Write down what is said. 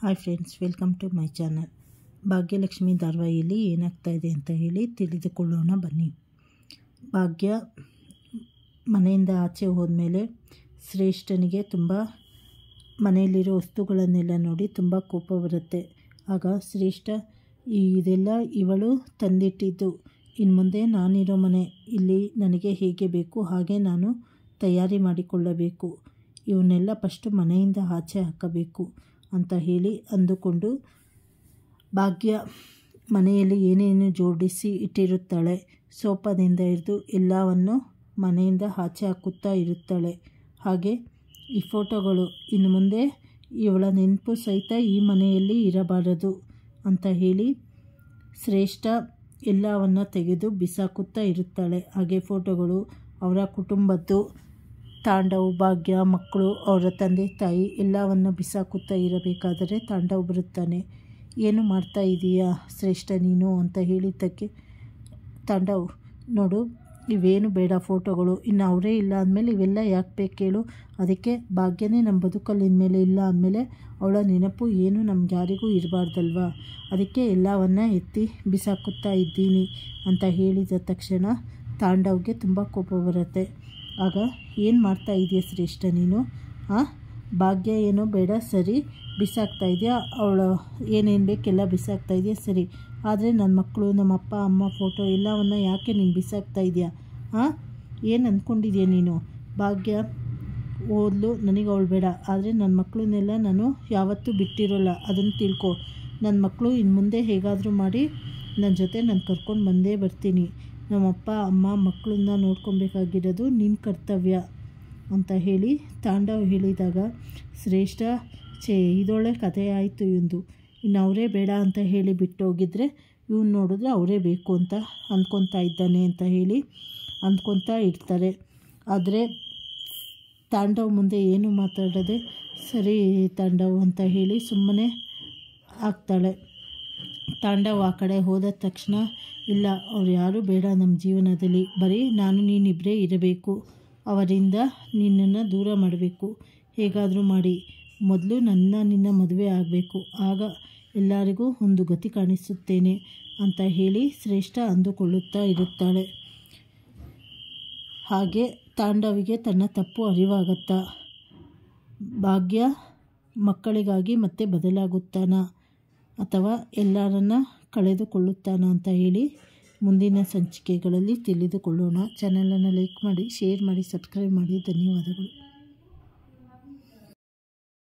Hi friends, welcome to my channel. Bhagyalakshmi ಧಾರಾವಾಹಿಯಲ್ಲಿ ಏನಾಗ್ತಾ ಇದೆ ಅಂತ ಹೇಳಿ ತಿಳಿದುಕೊಳ್ಳೋಣ ಬನ್ನಿ. ಭಾಗ್ಯ ಮನೆಯಿಂದ ಆಚೆ ಹೋದ್ಮೇಲೆ ಶ್ರೇಷ್ಠನಿಗೆ ತುಂಬ ಮನೆಯಲ್ಲಿರೋ ವಸ್ತುಗಳನ್ನೆಲ್ಲ ನೋಡಿ ತುಂಬ ಕೋಪ ಬರುತ್ತೆ. ಆಗ ಶ್ರೇಷ್ಠ, ಇದೆಲ್ಲ ಇವಳು ತಂದಿಟ್ಟಿದ್ದು, ಇನ್ನು ಮುಂದೆ ನಾನಿರೋ ಮನೆ, ಇಲ್ಲಿ ನನಗೆ ಹೇಗೆ ಬೇಕು ಹಾಗೆ ನಾನು ತಯಾರಿ ಮಾಡಿಕೊಳ್ಳಬೇಕು, ಇವನ್ನೆಲ್ಲ ಫಸ್ಟು ಮನೆಯಿಂದ ಆಚೆ ಹಾಕಬೇಕು ಅಂತ ಹೇಳಿ ಅಂದುಕೊಂಡು ಭಾಗ್ಯ ಮನೆಯಲ್ಲಿ ಏನೇನು ಜೋಡಿಸಿ ಇಟ್ಟಿರುತ್ತಾಳೆ, ಸೋಫಾದಿಂದ ಹಿಡಿದು ಎಲ್ಲವನ್ನು ಮನೆಯಿಂದ ಆಚೆ ಹಾಕುತ್ತಾ ಇರುತ್ತಾಳೆ. ಹಾಗೆ ಈ ಫೋಟೋಗಳು ಇನ್ನು ಮುಂದೆ ಇವಳ ನೆನಪು ಸಹಿತ ಈ ಮನೆಯಲ್ಲಿ ಇರಬಾರದು ಅಂತ ಹೇಳಿ ಶ್ರೇಷ್ಠ ಎಲ್ಲವನ್ನು ತೆಗೆದು ಬಿಸಾಕುತ್ತಾ ಇರುತ್ತಾಳೆ. ಹಾಗೆ ಫೋಟೋಗಳು ಅವರ ಕುಟುಂಬದ್ದು, ತಾಂಡವ್, ಭಾಗ್ಯ, ಮಕ್ಕಳು, ಅವರ ತಂದೆ ತಾಯಿ ಎಲ್ಲವನ್ನು ಬಿಸಾಕುತ್ತಾ ಇರಬೇಕಾದರೆ ತಾಂಡವ್ ಬರುತ್ತಾನೆ. ಏನು ಮಾಡ್ತಾ ಇದೀಯಾ ಶ್ರೇಷ್ಠ ನೀನು ಅಂತ ಹೇಳಿದ್ದಕ್ಕೆ, ತಾಂಡವ್ ನೋಡು, ಇವೇನು ಬೇಡ ಫೋಟೋಗಳು, ಇನ್ನು ಅವರೇ ಇಲ್ಲ ಅಂದಮೇಲೆ ಇವೆಲ್ಲ ಯಾಕೆ ಬೇಕು ಹೇಳು, ಅದಕ್ಕೆ ಭಾಗ್ಯನೇ ನಮ್ಮ ಬದುಕಲ್ಲಿ ಇನ್ಮೇಲೆ ಇಲ್ಲ ಅಂದಮೇಲೆ ಅವಳ ನೆನಪು ಏನು ನಮ್ಗೆ ಯಾರಿಗೂ ಇರಬಾರ್ದಲ್ವ, ಅದಕ್ಕೆ ಎಲ್ಲವನ್ನು ಎತ್ತಿ ಬಿಸಾಕುತ್ತಾ ಇದ್ದೀನಿ ಅಂತ ಹೇಳಿದ ತಕ್ಷಣ ತಾಂಡವ್ಗೆ ತುಂಬ ಕೋಪ ಬರುತ್ತೆ. ಆಗ ಏನು ಮಾಡ್ತಾ ಇದೆಯಾ ಶ್ರೇಷ್ಠ ನೀನು, ಭಾಗ್ಯ ಏನೋ ಬೇಡ ಸರಿ ಬಿಸಾಕ್ತಾ ಇದೆಯಾ, ಅವಳು ಏನೇನು ಬೇಕೆಲ್ಲ ಬಿಸಾಕ್ತಾ ಇದೆಯಾ ಸರಿ, ಆದರೆ ನನ್ನ ಮಕ್ಕಳು, ನಮ್ಮ ಅಪ್ಪ ಅಮ್ಮ ಫೋಟೋ ಎಲ್ಲವನ್ನು ಯಾಕೆ ನೀನು ಬಿಸಾಕ್ತಾ ಇದೆಯಾ, ಏನು ಅಂದ್ಕೊಂಡಿದ್ಯಾ ನೀನು, ಭಾಗ್ಯ ಓದ್ಲು, ನನಗೆ ಅವಳು ಬೇಡ, ಆದರೆ ನನ್ನ ಮಕ್ಕಳನ್ನೆಲ್ಲ ನಾನು ಯಾವತ್ತೂ ಬಿಟ್ಟಿರೋಲ್ಲ, ಅದನ್ನು ತಿಳ್ಕೊ, ನನ್ನ ಮಕ್ಕಳು ಇನ್ನು ಮುಂದೆ ಹೇಗಾದರೂ ಮಾಡಿ ನನ್ನ ಜೊತೆ ನಾನು ಕರ್ಕೊಂಡು ಬಂದೇ ಬರ್ತೀನಿ, ನಮ್ಮಪ್ಪ ಅಮ್ಮ ಮಕ್ಕಳನ್ನ ನೋಡ್ಕೊಬೇಕಾಗಿರೋದು ನಿನ್ನ ಕರ್ತವ್ಯ ಅಂತ ಹೇಳಿ ತಾಂಡವ್ ಹೇಳಿದಾಗ ಶ್ರೇಷ್ಠ, ಇದೊಳ್ಳೆ ಕಥೆ ಆಯಿತು ಇವಂದು, ಇನ್ನು ಅವರೇ ಬೇಡ ಅಂತ ಹೇಳಿ ಬಿಟ್ಟೋಗಿದ್ರೆ ಇವನು ನೋಡಿದ್ರೆ ಅವರೇ ಬೇಕು ಅಂತ ಅಂದ್ಕೊತಾ ಇದ್ದಾನೆ ಅಂತ ಹೇಳಿ ಅಂದ್ಕೊತಾ ಇರ್ತಾರೆ. ಆದರೆ ತಾಂಡವ್ ಮುಂದೆ ಏನು ಮಾತಾಡೋದೆ ಸರಿ ತಾಂಡವ್ ಅಂತ ಹೇಳಿ ಸುಮ್ಮನೆ ಆಗ್ತಾಳೆ. ತಾಂಡವ್ ಆ ಕಡೆ ಹೋದ ತಕ್ಷಣ, ಇಲ್ಲ ಅವ್ರು ಯಾರೂ ಬೇಡ ನಮ್ಮ ಜೀವನದಲ್ಲಿ, ಬರೀ ನಾನು ನೀನಿಬ್ಬರೇ ಇರಬೇಕು, ಅವರಿಂದ ನಿನ್ನನ್ನು ದೂರ ಮಾಡಬೇಕು, ಹೇಗಾದರೂ ಮಾಡಿ ಮೊದಲು ನಿನ್ನ ಮದುವೆ ಆಗಬೇಕು, ಆಗ ಎಲ್ಲರಿಗೂ ಒಂದು ಗತಿ ಕಾಣಿಸುತ್ತೇನೆ ಅಂತ ಹೇಳಿ ಶ್ರೇಷ್ಠ ಅಂದುಕೊಳ್ಳುತ್ತಾ ಇರುತ್ತಾಳೆ. ಹಾಗೆ ತಾಂಡವಿಗೆ ತನ್ನ ತಪ್ಪು ಅರಿವಾಗುತ್ತಾ, ಭಾಗ್ಯ ಮಕ್ಕಳಿಗಾಗಿ ಮತ್ತೆ ಬದಲಾಗುತ್ತಾನ ಅಥವಾ ಎಲ್ಲರನ್ನ ಕಳೆದುಕೊಳ್ಳುತ್ತಾನ ಅಂತ ಹೇಳಿ ಮುಂದಿನ ಸಂಚಿಕೆಗಳಲ್ಲಿ ತಿಳಿದುಕೊಳ್ಳೋಣ. ಚಾನಲನ್ನು ಲೈಕ್ ಮಾಡಿ, ಶೇರ್ ಮಾಡಿ, ಸಬ್ಸ್ಕ್ರೈಬ್ ಮಾಡಿ. ಧನ್ಯವಾದಗಳು.